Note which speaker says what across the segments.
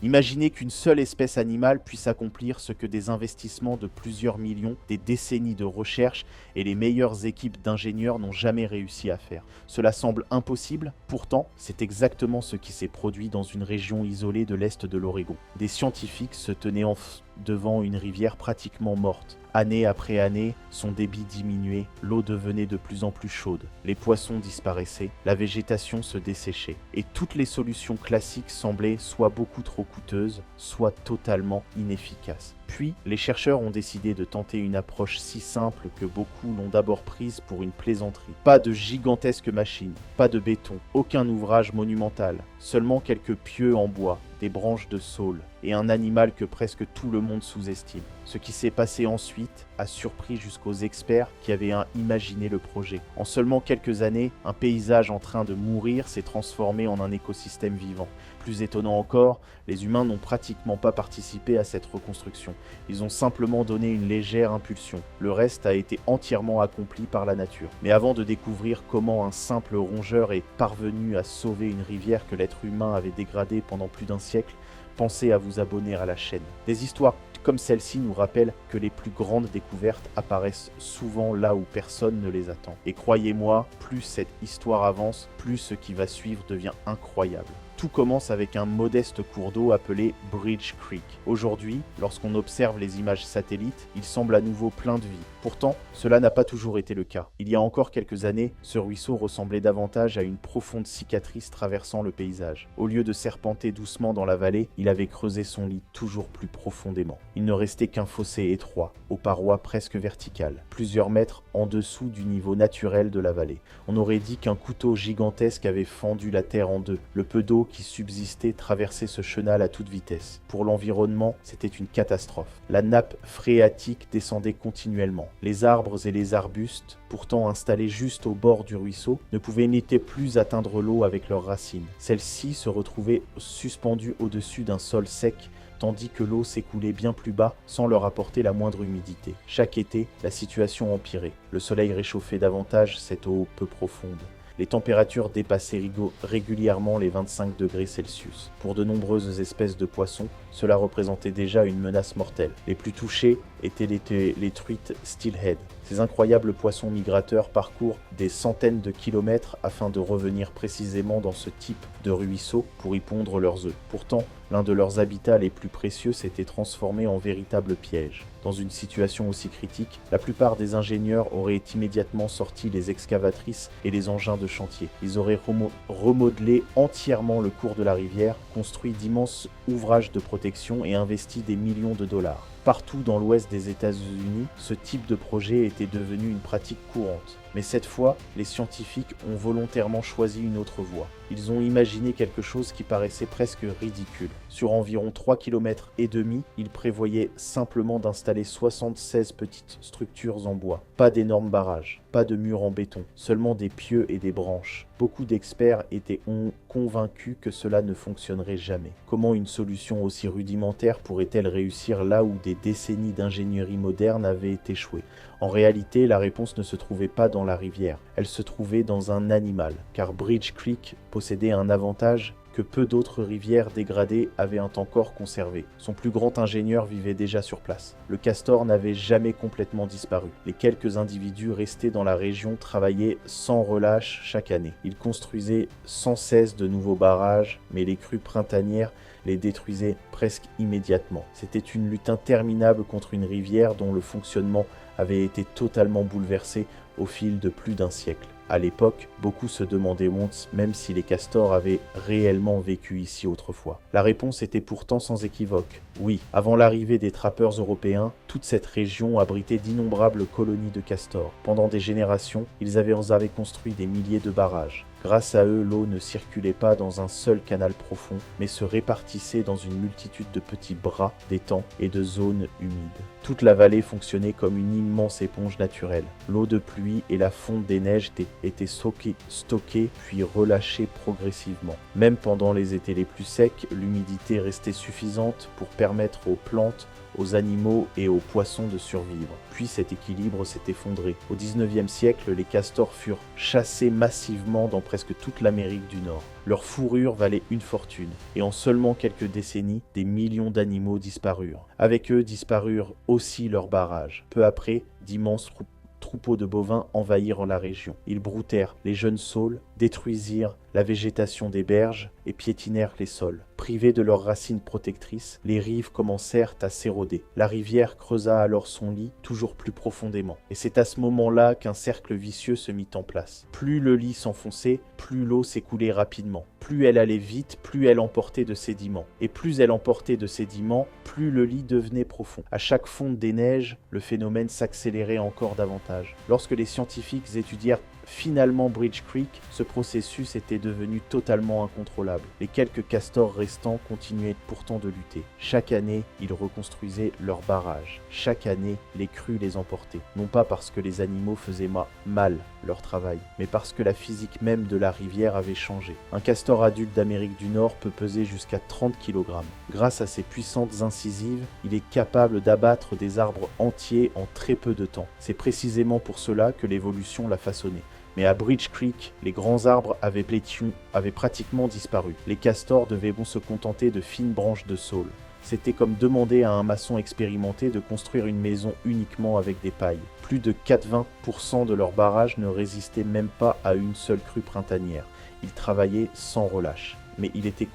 Speaker 1: Imaginez qu'une seule espèce animale puisse accomplir ce que des investissements de plusieurs millions, des décennies de recherche et les meilleures équipes d'ingénieurs n'ont jamais réussi à faire. Cela semble impossible, pourtant c'est exactement ce qui s'est produit dans une région isolée de l'est de l'Oregon. Des scientifiques se tenaient devant une rivière pratiquement morte. Année après année, son débit diminuait, l'eau devenait de plus en plus chaude, les poissons disparaissaient, la végétation se desséchait, et toutes les solutions classiques semblaient soit beaucoup trop coûteuses, soit totalement inefficaces. Puis, les chercheurs ont décidé de tenter une approche si simple que beaucoup l'ont d'abord prise pour une plaisanterie. Pas de gigantesques machines, pas de béton, aucun ouvrage monumental, seulement quelques pieux en bois, des branches de saule et un animal que presque tout le monde sous-estime. Ce qui s'est passé ensuite a surpris jusqu'aux experts qui avaient imaginé le projet. En seulement quelques années, un paysage en train de mourir s'est transformé en un écosystème vivant. Plus étonnant encore, les humains n'ont pratiquement pas participé à cette reconstruction. Ils ont simplement donné une légère impulsion. Le reste a été entièrement accompli par la nature. Mais avant de découvrir comment un simple rongeur est parvenu à sauver une rivière que l'être humain avait dégradée pendant plus d'un siècle, pensez à vous abonner à la chaîne. Des histoires comme celle-ci nous rappellent que les plus grandes découvertes apparaissent souvent là où personne ne les attend. Et croyez-moi, plus cette histoire avance, plus ce qui va suivre devient incroyable. Tout commence avec un modeste cours d'eau appelé Bridge Creek. Aujourd'hui, lorsqu'on observe les images satellites, il semble à nouveau plein de vie. Pourtant, cela n'a pas toujours été le cas. Il y a encore quelques années, ce ruisseau ressemblait davantage à une profonde cicatrice traversant le paysage. Au lieu de serpenter doucement dans la vallée, il avait creusé son lit toujours plus profondément. Il ne restait qu'un fossé étroit, aux parois presque verticales, plusieurs mètres en dessous du niveau naturel de la vallée. On aurait dit qu'un couteau gigantesque avait fendu la terre en deux. Le peu d'eau qui subsistait traversait ce chenal à toute vitesse. Pour l'environnement, c'était une catastrophe. La nappe phréatique descendait continuellement. Les arbres et les arbustes, pourtant installés juste au bord du ruisseau, ne n'étaient plus atteindre l'eau avec leurs racines. Celles-ci se retrouvaient suspendues au-dessus d'un sol sec, tandis que l'eau s'écoulait bien plus bas sans leur apporter la moindre humidité. Chaque été, la situation empirait. Le soleil réchauffait davantage cette eau peu profonde. Les températures dépassaient régulièrement les 25 degrés Celsius. Pour de nombreuses espèces de poissons, cela représentait déjà une menace mortelle. Les plus touchés étaient les truites steelhead. Ces incroyables poissons migrateurs parcourent des centaines de kilomètres afin de revenir précisément dans ce type de ruisseau pour y pondre leurs œufs. Pourtant, l'un de leurs habitats les plus précieux s'était transformé en véritable piège. Dans une situation aussi critique, la plupart des ingénieurs auraient immédiatement sorti les excavatrices et les engins de chantier. Ils auraient remodelé entièrement le cours de la rivière, construit d'immenses ouvrages de protection et investi des millions de dollars. Partout dans l'ouest des États-Unis, ce type de projet était devenu une pratique courante. Mais cette fois, les scientifiques ont volontairement choisi une autre voie. Ils ont imaginé quelque chose qui paraissait presque ridicule. Sur environ 3,5 km, ils prévoyaient simplement d'installer 76 petites structures en bois. Pas d'énormes barrages, pas de murs en béton, seulement des pieux et des branches. Beaucoup d'experts étaient convaincus que cela ne fonctionnerait jamais. Comment une solution aussi rudimentaire pourrait-elle réussir là où des décennies d'ingénierie moderne avaient échoué ? En réalité, la réponse ne se trouvait pas dans la rivière, elle se trouvait dans un animal, car Bridge Creek possédait un avantage que peu d'autres rivières dégradées avaient encore conservé. Son plus grand ingénieur vivait déjà sur place. Le castor n'avait jamais complètement disparu. Les quelques individus restés dans la région travaillaient sans relâche chaque année. Ils construisaient sans cesse de nouveaux barrages, mais les crues printanières les détruisaient presque immédiatement. C'était une lutte interminable contre une rivière dont le fonctionnement avait été totalement bouleversé au fil de plus d'un siècle. À l'époque, beaucoup se demandaient même si les castors avaient réellement vécu ici autrefois. La réponse était pourtant sans équivoque. Oui, avant l'arrivée des trappeurs européens, toute cette région abritait d'innombrables colonies de castors. Pendant des générations, ils avaient construit des milliers de barrages. Grâce à eux, l'eau ne circulait pas dans un seul canal profond, mais se répartissait dans une multitude de petits bras d'étangs et de zones humides. Toute la vallée fonctionnait comme une immense éponge naturelle. L'eau de pluie et la fonte des neiges étaient stockées puis relâchées progressivement. Même pendant les étés les plus secs, l'humidité restait suffisante pour permettre aux plantes aux animaux et aux poissons de survivre. Puis cet équilibre s'est effondré. Au XIXe siècle, les castors furent chassés massivement dans presque toute l'Amérique du Nord. Leur fourrure valait une fortune, et en seulement quelques décennies, des millions d'animaux disparurent. Avec eux disparurent aussi leurs barrages. Peu après, d'immenses troupeaux de bovins envahirent la région. Ils broutèrent les jeunes saules, détruisirent la végétation des berges et piétinèrent les sols. Privés de leurs racines protectrices, les rives commencèrent à s'éroder. La rivière creusa alors son lit toujours plus profondément. Et c'est à ce moment-là qu'un cercle vicieux se mit en place. Plus le lit s'enfonçait, plus l'eau s'écoulait rapidement. Plus elle allait vite, plus elle emportait de sédiments. Et plus elle emportait de sédiments, plus le lit devenait profond. À chaque fonte des neiges, le phénomène s'accélérait encore davantage. Lorsque les scientifiques étudièrent finalement Bridge Creek, ce processus était devenu totalement incontrôlable. Les quelques castors restants continuaient pourtant de lutter. Chaque année, ils reconstruisaient leurs barrages. Chaque année, les crues les emportaient. Non pas parce que les animaux faisaient mal leur travail, mais parce que la physique même de la rivière avait changé. Un castor adulte d'Amérique du Nord peut peser jusqu'à 30 kg. Grâce à ses puissantes incisives, il est capable d'abattre des arbres entiers en très peu de temps. C'est précisément pour cela que l'évolution l'a façonné. Mais à Bridge Creek, les grands arbres avaient pratiquement disparu. Les castors devaient se contenter de fines branches de saule. C'était comme demander à un maçon expérimenté de construire une maison uniquement avec des pailles. Plus de 80% de leur barrage ne résistait même pas à une seule crue printanière. Ils travaillaient sans relâche. Mais il était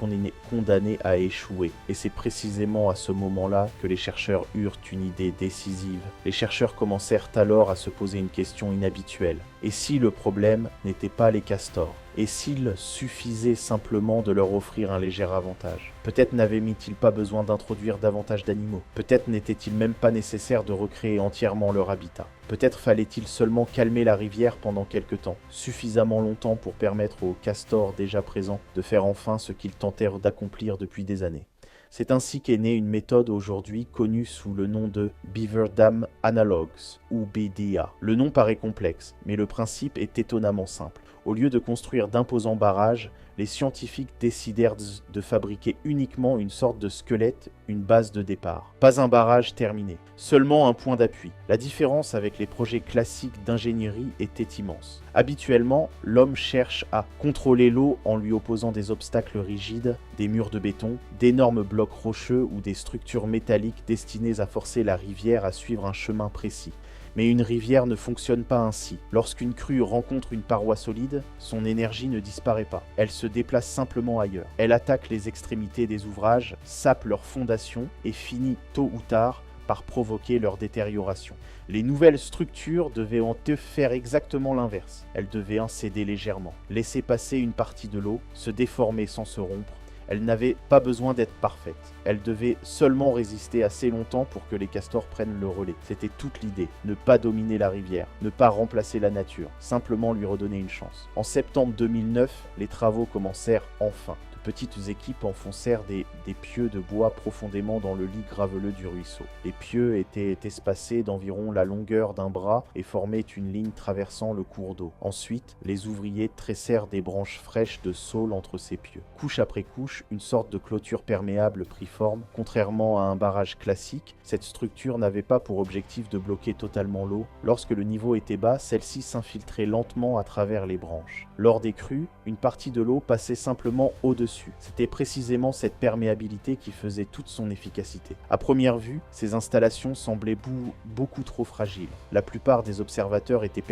Speaker 1: condamné à échouer. Et c'est précisément à ce moment-là que les chercheurs eurent une idée décisive. Les chercheurs commencèrent alors à se poser une question inhabituelle. Et si le problème n'était pas les castors? Et s'il suffisait simplement de leur offrir un léger avantage? Peut-être n'avaient-ils pas besoin d'introduire davantage d'animaux? Peut-être n'était-il même pas nécessaire de recréer entièrement leur habitat? Peut-être fallait-il seulement calmer la rivière pendant quelque temps, suffisamment longtemps pour permettre aux castors déjà présents de faire enfin ce qu'ils tentèrent d'accomplir depuis des années. C'est ainsi qu'est née une méthode aujourd'hui connue sous le nom de Beaver Dam Analogues, ou BDA. Le nom paraît complexe, mais le principe est étonnamment simple. Au lieu de construire d'imposants barrages, les scientifiques décidèrent de fabriquer uniquement une sorte de squelette, une base de départ. Pas un barrage terminé, seulement un point d'appui. La différence avec les projets classiques d'ingénierie était immense. Habituellement, l'homme cherche à contrôler l'eau en lui opposant des obstacles rigides, des murs de béton, d'énormes blocs rocheux ou des structures métalliques destinées à forcer la rivière à suivre un chemin précis. Mais une rivière ne fonctionne pas ainsi. Lorsqu'une crue rencontre une paroi solide, son énergie ne disparaît pas. Elle se déplace simplement ailleurs. Elle attaque les extrémités des ouvrages, sape leurs fondations et finit tôt ou tard par provoquer leur détérioration. Les nouvelles structures devaient en faire exactement l'inverse. Elles devaient en céder légèrement, laisser passer une partie de l'eau, se déformer sans se rompre. Elle n'avait pas besoin d'être parfaite. Elle devait seulement résister assez longtemps pour que les castors prennent le relais. C'était toute l'idée. Ne pas dominer la rivière, ne pas remplacer la nature, simplement lui redonner une chance. En septembre 2009, les travaux commencèrent enfin. Petites équipes enfoncèrent des pieux de bois profondément dans le lit graveleux du ruisseau. Les pieux étaient espacés d'environ la longueur d'un bras et formaient une ligne traversant le cours d'eau. Ensuite, les ouvriers tressèrent des branches fraîches de saule entre ces pieux. Couche après couche, une sorte de clôture perméable prit forme. Contrairement à un barrage classique, cette structure n'avait pas pour objectif de bloquer totalement l'eau. Lorsque le niveau était bas, celle-ci s'infiltrait lentement à travers les branches. Lors des crues, une partie de l'eau passait simplement au-dessus. C'était précisément cette perméabilité qui faisait toute son efficacité. À première vue, ces installations semblaient beaucoup trop fragiles. La plupart des observateurs étaient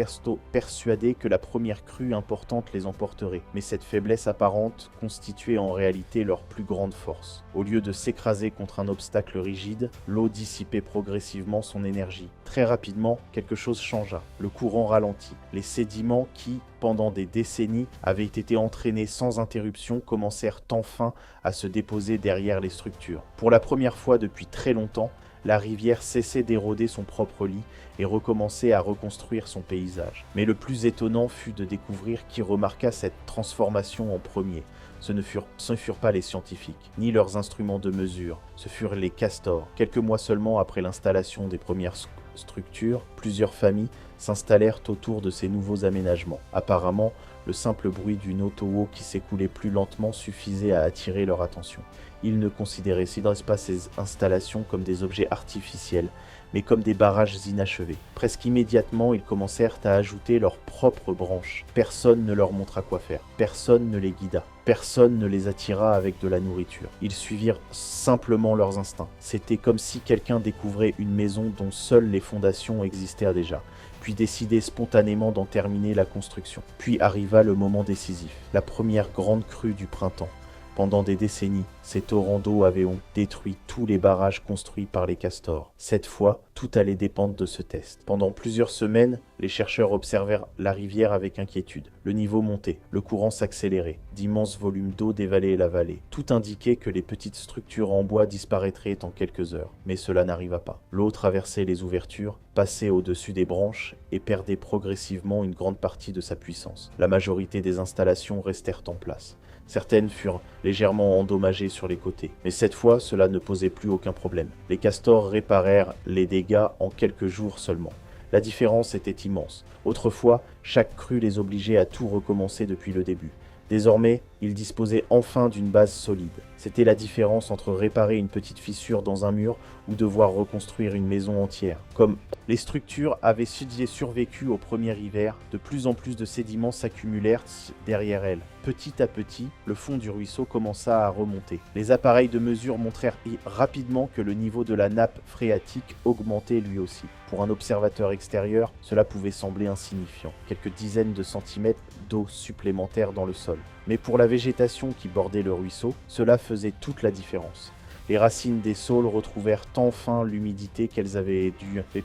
Speaker 1: persuadés que la première crue importante les emporterait, mais cette faiblesse apparente constituait en réalité leur plus grande force. Au lieu de s'écraser contre un obstacle rigide, l'eau dissipait progressivement son énergie. Très rapidement, quelque chose changea. Le courant ralentit. Les sédiments qui, pendant des décennies, avaient été entraînés sans interruption, commencèrent enfin à se déposer derrière les structures. Pour la première fois depuis très longtemps, la rivière cessait d'éroder son propre lit et recommençait à reconstruire son paysage. Mais le plus étonnant fut de découvrir qui remarqua cette transformation en premier. Ce ne furent pas les scientifiques, ni leurs instruments de mesure, ce furent les castors. Quelques mois seulement après l'installation des premières structures, plusieurs familles s'installèrent autour de ces nouveaux aménagements. Apparemment, le simple bruit d'une eau qui s'écoulait plus lentement suffisait à attirer leur attention. Ils ne considéraient pas ces installations comme des objets artificiels, mais comme des barrages inachevés. Presque immédiatement, ils commencèrent à ajouter leurs propres branches. Personne ne leur montra quoi faire. Personne ne les guida. Personne ne les attira avec de la nourriture. Ils suivirent simplement leurs instincts. C'était comme si quelqu'un découvrait une maison dont seules les fondations existaient déjà, puis décidait spontanément d'en terminer la construction. Puis arriva le moment décisif, la première grande crue du printemps. Pendant des décennies, ces torrents d'eau avaient détruit tous les barrages construits par les castors. Cette fois, tout allait dépendre de ce test. Pendant plusieurs semaines, les chercheurs observèrent la rivière avec inquiétude. Le niveau montait, le courant s'accélérait, d'immenses volumes d'eau dévalaient la vallée. Tout indiquait que les petites structures en bois disparaîtraient en quelques heures. Mais cela n'arriva pas. L'eau traversait les ouvertures, passait au-dessus des branches et perdait progressivement une grande partie de sa puissance. La majorité des installations restèrent en place. Certaines furent légèrement endommagées sur les côtés. Mais cette fois, cela ne posait plus aucun problème. Les castors réparèrent les dégâts en quelques jours seulement. La différence était immense. Autrefois, chaque crue les obligeait à tout recommencer depuis le début. Désormais, ils disposaient enfin d'une base solide. C'était la différence entre réparer une petite fissure dans un mur ou devoir reconstruire une maison entière. Comme les structures avaient survécu au premier hiver, de plus en plus de sédiments s'accumulèrent derrière elles. Petit à petit, le fond du ruisseau commença à remonter. Les appareils de mesure montrèrent rapidement que le niveau de la nappe phréatique augmentait lui aussi. Pour un observateur extérieur, cela pouvait sembler insignifiant. Quelques dizaines de centimètres d'eau supplémentaire dans le sol. Mais pour la végétation qui bordait le ruisseau, cela faisait toute la différence. Les racines des saules retrouvèrent enfin l'humidité qu'elles avaient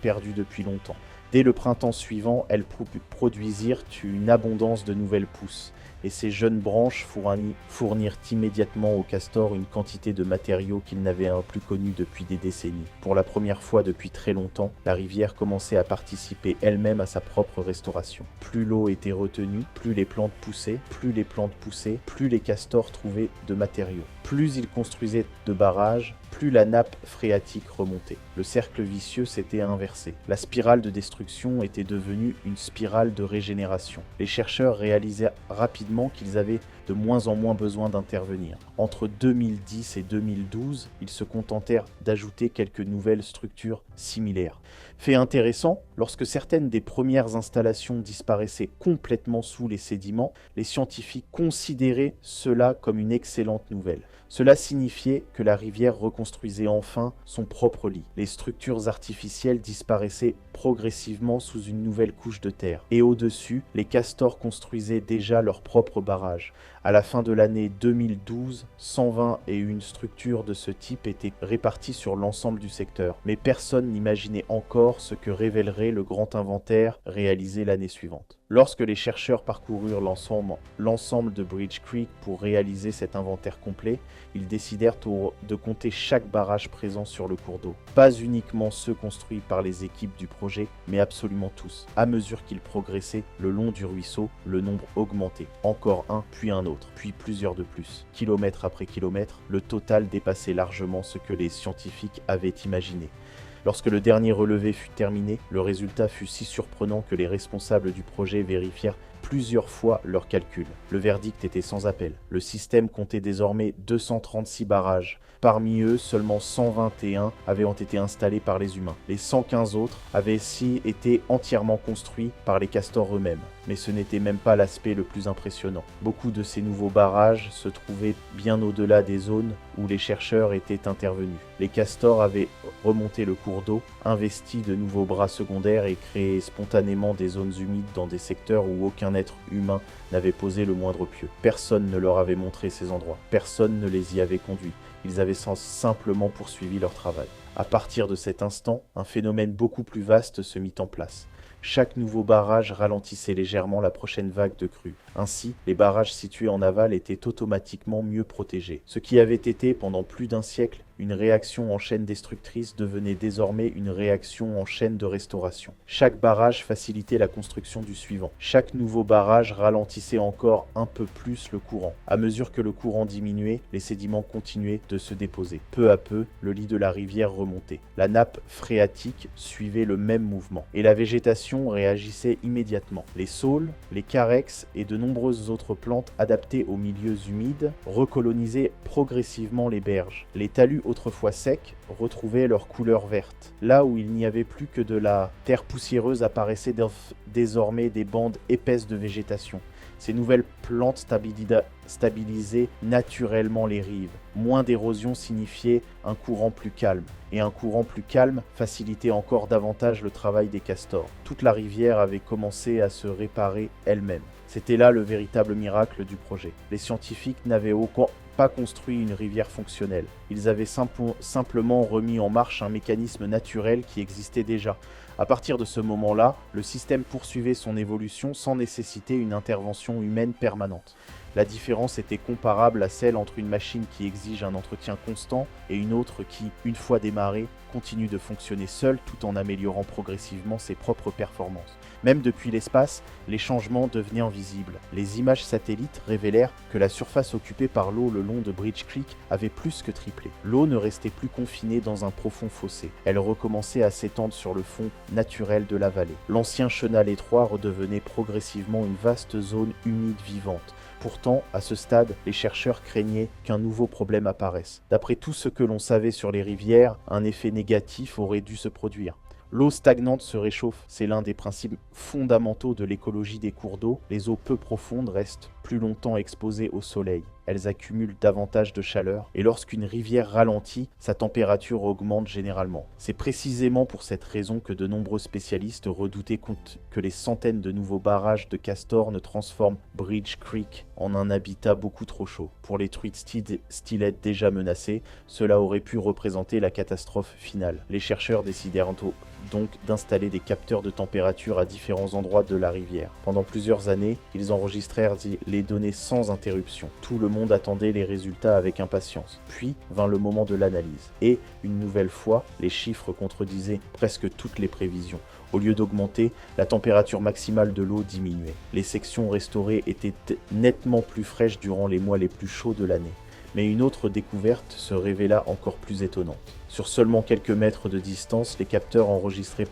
Speaker 1: perdue depuis longtemps. Dès le printemps suivant, elles produisirent une abondance de nouvelles pousses, et ces jeunes branches fournirent immédiatement aux castors une quantité de matériaux qu'ils n'avaient plus connue depuis des décennies. Pour la première fois depuis très longtemps, la rivière commençait à participer elle-même à sa propre restauration. Plus l'eau était retenue, plus les plantes poussaient, plus les castors trouvaient de matériaux. Plus ils construisaient de barrages, plus la nappe phréatique remontait. Le cercle vicieux s'était inversé. La spirale de destruction était devenue une spirale de régénération. Les chercheurs réalisaient rapidement qu'ils avaient de moins en moins besoin d'intervenir. Entre 2010 et 2012, ils se contentèrent d'ajouter quelques nouvelles structures similaires. Fait intéressant, lorsque certaines des premières installations disparaissaient complètement sous les sédiments, les scientifiques considéraient cela comme une excellente nouvelle. Cela signifiait que la rivière reconstruisait enfin son propre lit. Les structures artificielles disparaissaient progressivement sous une nouvelle couche de terre. Et au-dessus, les castors construisaient déjà leur propre barrage. À la fin de l'année 2012, 121 structures de ce type étaient réparties sur l'ensemble du secteur. Mais personne n'imaginait encore ce que révélerait le grand inventaire réalisé l'année suivante. Lorsque les chercheurs parcoururent l'ensemble de Bridge Creek pour réaliser cet inventaire complet, ils décidèrent de compter chaque barrage présent sur le cours d'eau. Pas uniquement ceux construits par les équipes du projet, mais absolument tous. À mesure qu'ils progressaient le long du ruisseau, le nombre augmentait. Encore un, puis un autre, puis plusieurs de plus. Kilomètre après kilomètre, le total dépassait largement ce que les scientifiques avaient imaginé. Lorsque le dernier relevé fut terminé, le résultat fut si surprenant que les responsables du projet vérifièrent plusieurs fois leurs calculs. Le verdict était sans appel. Le système comptait désormais 236 barrages. Parmi eux, seulement 121 avaient été installés par les humains. Les 115 autres avaient été entièrement construits par les castors eux-mêmes. Mais ce n'était même pas l'aspect le plus impressionnant. Beaucoup de ces nouveaux barrages se trouvaient bien au-delà des zones où les chercheurs étaient intervenus. Les castors avaient remonté le cours d'eau, investi de nouveaux bras secondaires et créé spontanément des zones humides dans des secteurs où aucun être humain n'avait posé le moindre pied. Personne ne leur avait montré ces endroits. Personne ne les y avait conduits. Ils avaient simplement poursuivi leur travail. À partir de cet instant, un phénomène beaucoup plus vaste se mit en place. Chaque nouveau barrage ralentissait légèrement la prochaine vague de crues. Ainsi, les barrages situés en aval étaient automatiquement mieux protégés. Ce qui avait été, pendant plus d'un siècle, Une réaction en chaîne destructrice devenait désormais une réaction en chaîne de restauration. Chaque barrage facilitait la construction du suivant. Chaque nouveau barrage ralentissait encore un peu plus le courant. À mesure que le courant diminuait, les sédiments continuaient de se déposer. Peu à peu, le lit de la rivière remontait. La nappe phréatique suivait le même mouvement et la végétation réagissait immédiatement. Les saules, les carex et de nombreuses autres plantes adaptées aux milieux humides recolonisaient progressivement les berges. Les talus autrefois secs retrouvaient leur couleur verte. Là où il n'y avait plus que de la terre poussiéreuse apparaissaient désormais des bandes épaisses de végétation. Ces nouvelles plantes stabilisaient naturellement les rives. Moins d'érosion signifiait un courant plus calme. Et un courant plus calme facilitait encore davantage le travail des castors. Toute la rivière avait commencé à se réparer elle-même. C'était là le véritable miracle du projet. Les scientifiques n'avaient pas construit une rivière fonctionnelle. Ils avaient simplement remis en marche un mécanisme naturel qui existait déjà. À partir de ce moment-là, le système poursuivait son évolution sans nécessiter une intervention humaine permanente. La différence était comparable à celle entre une machine qui exige un entretien constant et une autre qui, une fois démarrée, continue de fonctionner seule tout en améliorant progressivement ses propres performances. Même depuis l'espace, les changements devenaient invisibles. Les images satellites révélèrent que la surface occupée par l'eau le long de Bridge Creek avait plus que triplé. L'eau ne restait plus confinée dans un profond fossé. Elle recommençait à s'étendre sur le fond naturel de la vallée. L'ancien chenal étroit redevenait progressivement une vaste zone humide vivante. Pourtant, à ce stade, les chercheurs craignaient qu'un nouveau problème apparaisse. D'après tout ce que l'on savait sur les rivières, un effet négatif aurait dû se produire. L'eau stagnante se réchauffe, c'est l'un des principes fondamentaux de l'écologie des cours d'eau. Les eaux peu profondes restent plus longtemps exposées au soleil. Elles accumulent davantage de chaleur et lorsqu'une rivière ralentit, sa température augmente généralement. C'est précisément pour cette raison que de nombreux spécialistes redoutaient que les centaines de nouveaux barrages de castors ne transforment Bridge Creek en un habitat beaucoup trop chaud. Pour les truites stylettes déjà menacées, cela aurait pu représenter la catastrophe finale. Les chercheurs décidèrent donc d'installer des capteurs de température à différents endroits de la rivière. Pendant plusieurs années, ils enregistrèrent les données sans interruption. Tout le monde attendait les résultats avec impatience. Puis vint le moment de l'analyse. Et, une nouvelle fois, les chiffres contredisaient presque toutes les prévisions. Au lieu d'augmenter, la température maximale de l'eau diminuait. Les sections restaurées étaient nettement plus fraîches durant les mois les plus chauds de l'année. Mais une autre découverte se révéla encore plus étonnante. Sur seulement quelques mètres de distance, les capteurs enregistraient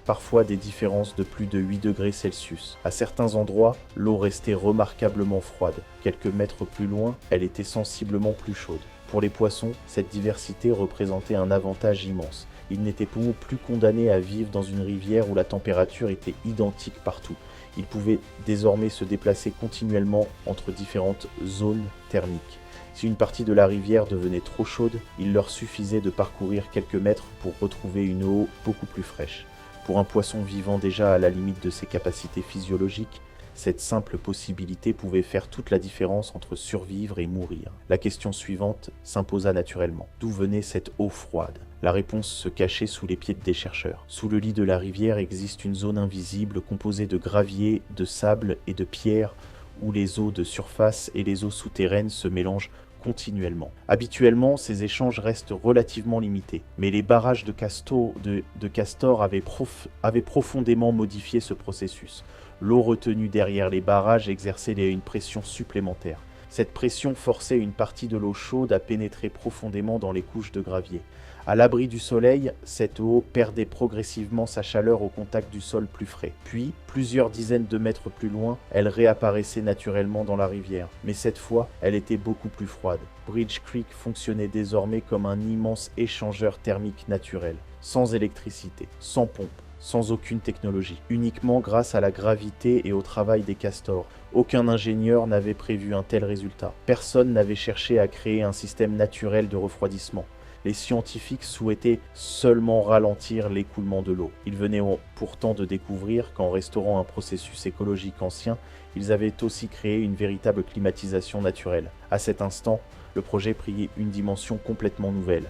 Speaker 1: parfois des différences de plus de 8 degrés Celsius. À certains endroits, l'eau restait remarquablement froide. Quelques mètres plus loin, elle était sensiblement plus chaude. Pour les poissons, cette diversité représentait un avantage immense. Ils n'étaient plus condamnés à vivre dans une rivière où la température était identique partout. Ils pouvaient désormais se déplacer continuellement entre différentes zones thermiques. Si une partie de la rivière devenait trop chaude, il leur suffisait de parcourir quelques mètres pour retrouver une eau beaucoup plus fraîche. Pour un poisson vivant déjà à la limite de ses capacités physiologiques, cette simple possibilité pouvait faire toute la différence entre survivre et mourir. La question suivante s'imposa naturellement. D'où venait cette eau froide ? La réponse se cachait sous les pieds des chercheurs. Sous le lit de la rivière existe une zone invisible composée de gravier, de sable et de pierres où les eaux de surface et les eaux souterraines se mélangent continuellement. Habituellement, ces échanges restent relativement limités, mais les barrages de castors avaient profondément modifié ce processus. L'eau retenue derrière les barrages exerçait une pression supplémentaire. Cette pression forçait une partie de l'eau chaude à pénétrer profondément dans les couches de gravier. À l'abri du soleil, cette eau perdait progressivement sa chaleur au contact du sol plus frais. Puis, plusieurs dizaines de mètres plus loin, elle réapparaissait naturellement dans la rivière. Mais cette fois, elle était beaucoup plus froide. Bridge Creek fonctionnait désormais comme un immense échangeur thermique naturel, sans électricité, sans pompe, sans aucune technologie, uniquement grâce à la gravité et au travail des castors. Aucun ingénieur n'avait prévu un tel résultat. Personne n'avait cherché à créer un système naturel de refroidissement. Les scientifiques souhaitaient seulement ralentir l'écoulement de l'eau. Ils venaient pourtant de découvrir qu'en restaurant un processus écologique ancien, ils avaient aussi créé une véritable climatisation naturelle. À cet instant, le projet prit une dimension complètement nouvelle.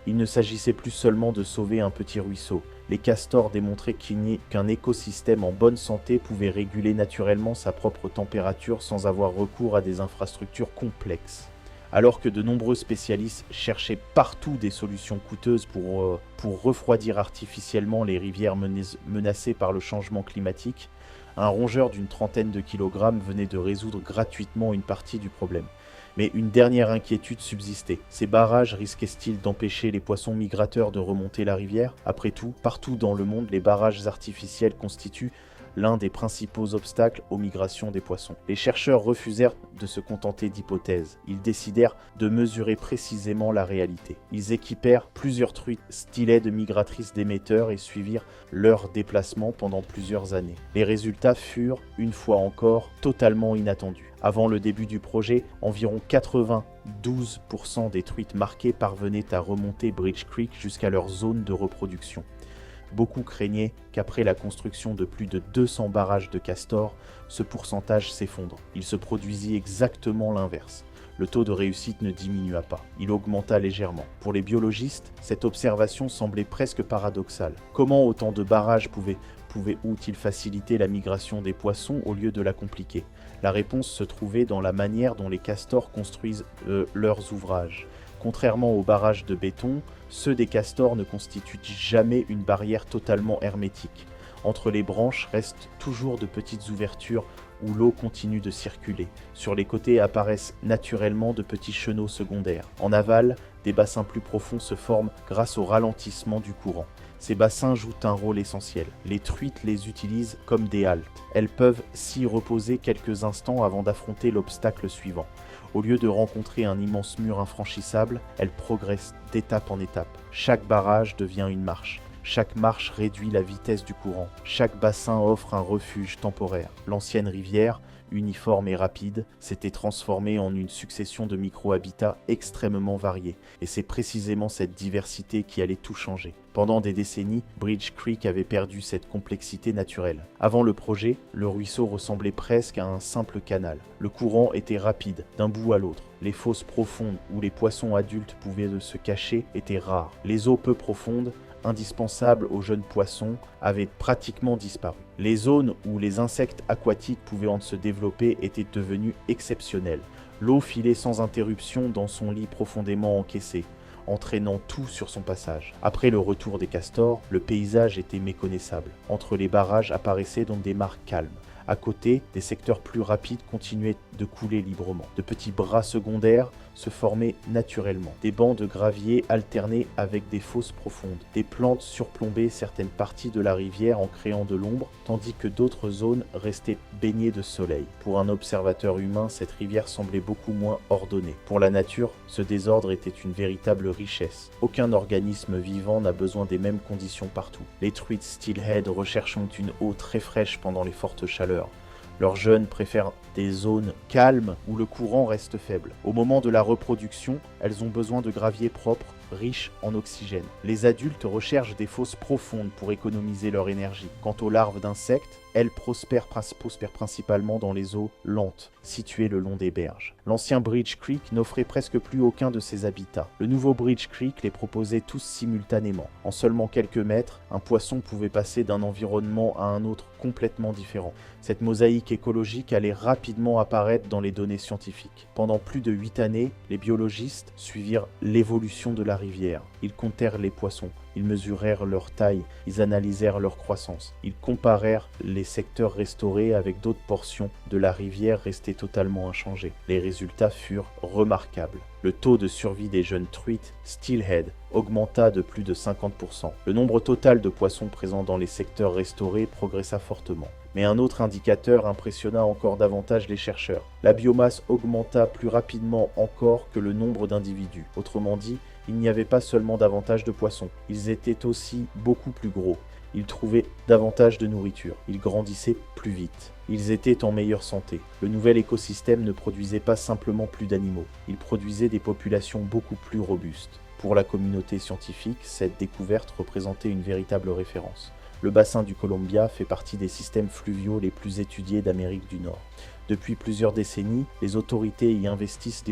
Speaker 1: Il ne s'agissait plus seulement de sauver un petit ruisseau. Les castors démontraient qu'un écosystème en bonne santé pouvait réguler naturellement sa propre température sans avoir recours à des infrastructures complexes. Alors que de nombreux spécialistes cherchaient partout des solutions coûteuses pour refroidir artificiellement les rivières menacées par le changement climatique, un rongeur d'une trentaine de kilogrammes venait de résoudre gratuitement une partie du problème. Mais une dernière inquiétude subsistait. Ces barrages risquaient-ils d'empêcher les poissons migrateurs de remonter la rivière? Après tout, partout dans le monde, les barrages artificiels constituent l'un des principaux obstacles aux migrations des poissons. Les chercheurs refusèrent de se contenter d'hypothèses. Ils décidèrent de mesurer précisément la réalité. Ils équipèrent plusieurs truites stylets de migratrices d'émetteurs et suivirent leur déplacement pendant plusieurs années. Les résultats furent, une fois encore, totalement inattendus. Avant le début du projet, environ 92% des truites marquées parvenaient à remonter Bridge Creek jusqu'à leur zone de reproduction. Beaucoup craignaient qu'après la construction de plus de 200 barrages de castors, ce pourcentage s'effondre. Il se produisit exactement l'inverse. Le taux de réussite ne diminua pas, il augmenta légèrement. Pour les biologistes, cette observation semblait presque paradoxale. Comment autant de barrages pouvaient-ils faciliter la migration des poissons au lieu de la compliquer? La réponse se trouvait dans la manière dont les castors construisent leurs ouvrages. Contrairement aux barrages de béton, ceux des castors ne constituent jamais une barrière totalement hermétique. Entre les branches restent toujours de petites ouvertures où l'eau continue de circuler. Sur les côtés apparaissent naturellement de petits chenaux secondaires. En aval, des bassins plus profonds se forment grâce au ralentissement du courant. Ces bassins jouent un rôle essentiel. Les truites les utilisent comme des haltes. Elles peuvent s'y reposer quelques instants avant d'affronter l'obstacle suivant. Au lieu de rencontrer un immense mur infranchissable, elles progressent d'étape en étape. Chaque barrage devient une marche. Chaque marche réduit la vitesse du courant. Chaque bassin offre un refuge temporaire. L'ancienne rivière, uniforme et rapide, s'était transformée en une succession de micro-habitats extrêmement variés. Et c'est précisément cette diversité qui allait tout changer. Pendant des décennies, Bridge Creek avait perdu cette complexité naturelle. Avant le projet, le ruisseau ressemblait presque à un simple canal. Le courant était rapide, d'un bout à l'autre. Les fosses profondes où les poissons adultes pouvaient se cacher étaient rares. Les eaux peu profondes, indispensables aux jeunes poissons, avaient pratiquement disparu. Les zones où les insectes aquatiques pouvaient se développer étaient devenues exceptionnelles. L'eau filait sans interruption dans son lit profondément encaissé, entraînant tout sur son passage. Après le retour des castors, le paysage était méconnaissable. Entre les barrages apparaissaient donc des mares calmes. À côté, des secteurs plus rapides continuaient de couler librement. De petits bras secondaires se formaient naturellement. Des bancs de gravier alternaient avec des fosses profondes. Des plantes surplombaient certaines parties de la rivière en créant de l'ombre, tandis que d'autres zones restaient baignées de soleil. Pour un observateur humain, cette rivière semblait beaucoup moins ordonnée. Pour la nature, ce désordre était une véritable richesse. Aucun organisme vivant n'a besoin des mêmes conditions partout. Les truites steelhead recherchent une eau très fraîche pendant les fortes chaleurs. Leurs jeunes préfèrent des zones calmes où le courant reste faible. Au moment de la reproduction, elles ont besoin de gravier propre, riche en oxygène. Les adultes recherchent des fosses profondes pour économiser leur énergie. Quant aux larves d'insectes, elles prospèrent principalement dans les eaux lentes, situées le long des berges. L'ancien Bridge Creek n'offrait presque plus aucun de ces habitats. Le nouveau Bridge Creek les proposait tous simultanément. En seulement quelques mètres, un poisson pouvait passer d'un environnement à un autre complètement différent. Cette mosaïque écologique allait rapidement apparaître dans les données scientifiques. Pendant plus de 8 années, les biologistes suivirent l'évolution de la rivière. Ils comptèrent les poissons. Ils mesurèrent leur taille, ils analysèrent leur croissance. Ils comparèrent les secteurs restaurés avec d'autres portions de la rivière restées totalement inchangées. Les résultats furent remarquables. Le taux de survie des jeunes truites, steelhead, augmenta de plus de 50%. Le nombre total de poissons présents dans les secteurs restaurés progressa fortement. Mais un autre indicateur impressionna encore davantage les chercheurs. La biomasse augmenta plus rapidement encore que le nombre d'individus. Autrement dit, il n'y avait pas seulement davantage de poissons, ils étaient aussi beaucoup plus gros. Ils trouvaient davantage de nourriture, ils grandissaient plus vite. Ils étaient en meilleure santé. Le nouvel écosystème ne produisait pas simplement plus d'animaux, il produisait des populations beaucoup plus robustes. Pour la communauté scientifique, cette découverte représentait une véritable référence. Le bassin du Columbia fait partie des systèmes fluviaux les plus étudiés d'Amérique du Nord. Depuis plusieurs décennies, les autorités y investissent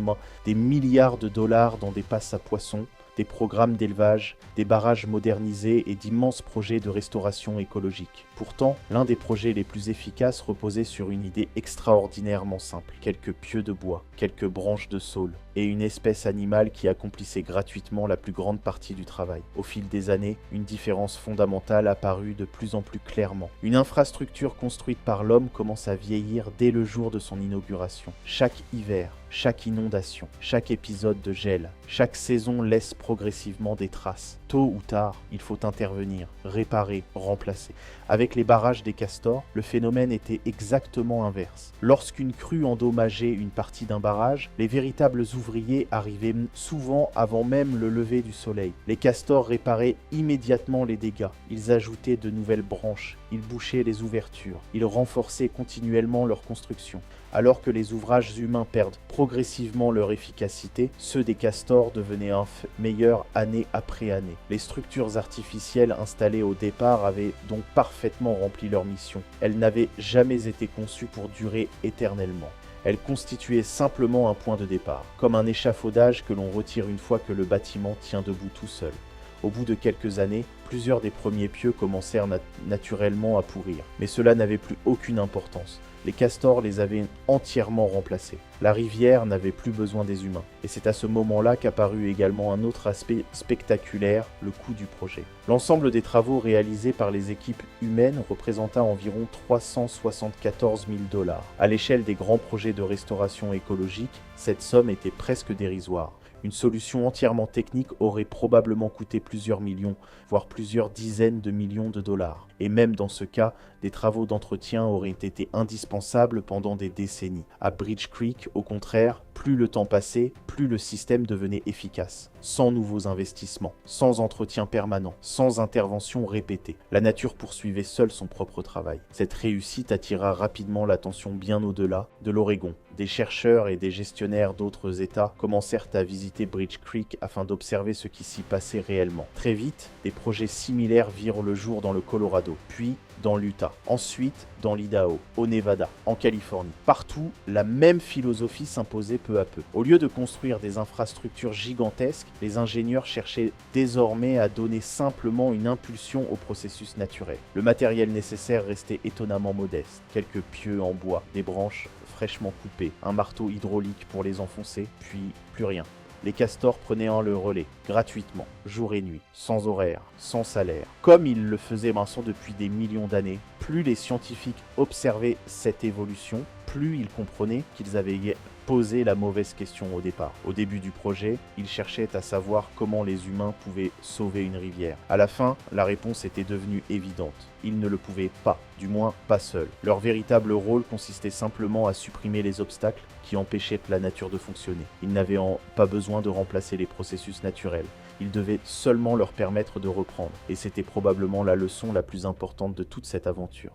Speaker 1: des milliards de dollars dans des passes à poissons, des programmes d'élevage, des barrages modernisés et d'immenses projets de restauration écologique. Pourtant, l'un des projets les plus efficaces reposait sur une idée extraordinairement simple. Quelques pieux de bois, quelques branches de saule et une espèce animale qui accomplissait gratuitement la plus grande partie du travail. Au fil des années, une différence fondamentale apparut de plus en plus clairement. Une infrastructure construite par l'homme commence à vieillir dès le jour de son inauguration. Chaque hiver, chaque inondation, chaque épisode de gel, chaque saison laisse progressivement des traces. Tôt ou tard, il faut intervenir, réparer, remplacer. Avec les barrages des castors, le phénomène était exactement inverse. Lorsqu'une crue endommageait une partie d'un barrage, les véritables ouvriers arrivaient souvent avant même le lever du soleil. Les castors réparaient immédiatement les dégâts. Ils ajoutaient de nouvelles branches, ils bouchaient les ouvertures, ils renforçaient continuellement leur construction. Alors que les ouvrages humains perdent progressivement leur efficacité, ceux des castors devenaient meilleurs année après année. Les structures artificielles installées au départ avaient donc parfaitement rempli leur mission. Elles n'avaient jamais été conçues pour durer éternellement. Elles constituaient simplement un point de départ, comme un échafaudage que l'on retire une fois que le bâtiment tient debout tout seul. Au bout de quelques années, plusieurs des premiers pieux commencèrent naturellement à pourrir, mais cela n'avait plus aucune importance. Les castors les avaient entièrement remplacés. La rivière n'avait plus besoin des humains. Et c'est à ce moment-là qu'apparut également un autre aspect spectaculaire, le coût du projet. L'ensemble des travaux réalisés par les équipes humaines représenta environ 374 000 $. À l'échelle des grands projets de restauration écologique, cette somme était presque dérisoire. Une solution entièrement technique aurait probablement coûté plusieurs millions, voire plusieurs dizaines de millions de dollars. Et même dans ce cas, des travaux d'entretien auraient été indispensables pendant des décennies. À Bridge Creek, au contraire, plus le temps passait, plus le système devenait efficace. Sans nouveaux investissements, sans entretien permanent, sans intervention répétée. La nature poursuivait seule son propre travail. Cette réussite attira rapidement l'attention bien au-delà de l'Oregon. Des chercheurs et des gestionnaires d'autres États commencèrent à visiter Bridge Creek afin d'observer ce qui s'y passait réellement. Très vite, des projets similaires virent le jour dans le Colorado, puis dans l'Utah, ensuite dans l'Idaho, au Nevada, en Californie. Partout, la même philosophie s'imposait peu à peu. Au lieu de construire des infrastructures gigantesques, les ingénieurs cherchaient désormais à donner simplement une impulsion au processus naturel. Le matériel nécessaire restait étonnamment modeste. Quelques pieux en bois, des branches fraîchement coupées, un marteau hydraulique pour les enfoncer, puis plus rien. Les castors prenaient le relais, gratuitement, jour et nuit, sans horaire, sans salaire. Comme ils le faisaient maintenant depuis des millions d'années, plus les scientifiques observaient cette évolution, plus ils comprenaient qu'ils avaient posé la mauvaise question au départ. Au début du projet, ils cherchaient à savoir comment les humains pouvaient sauver une rivière. À la fin, la réponse était devenue évidente. Ils ne le pouvaient pas, du moins pas seuls. Leur véritable rôle consistait simplement à supprimer les obstacles qui empêchaient la nature de fonctionner. Ils n'avaient pas besoin de remplacer les processus naturels. Ils devaient seulement leur permettre de reprendre. Et c'était probablement la leçon la plus importante de toute cette aventure.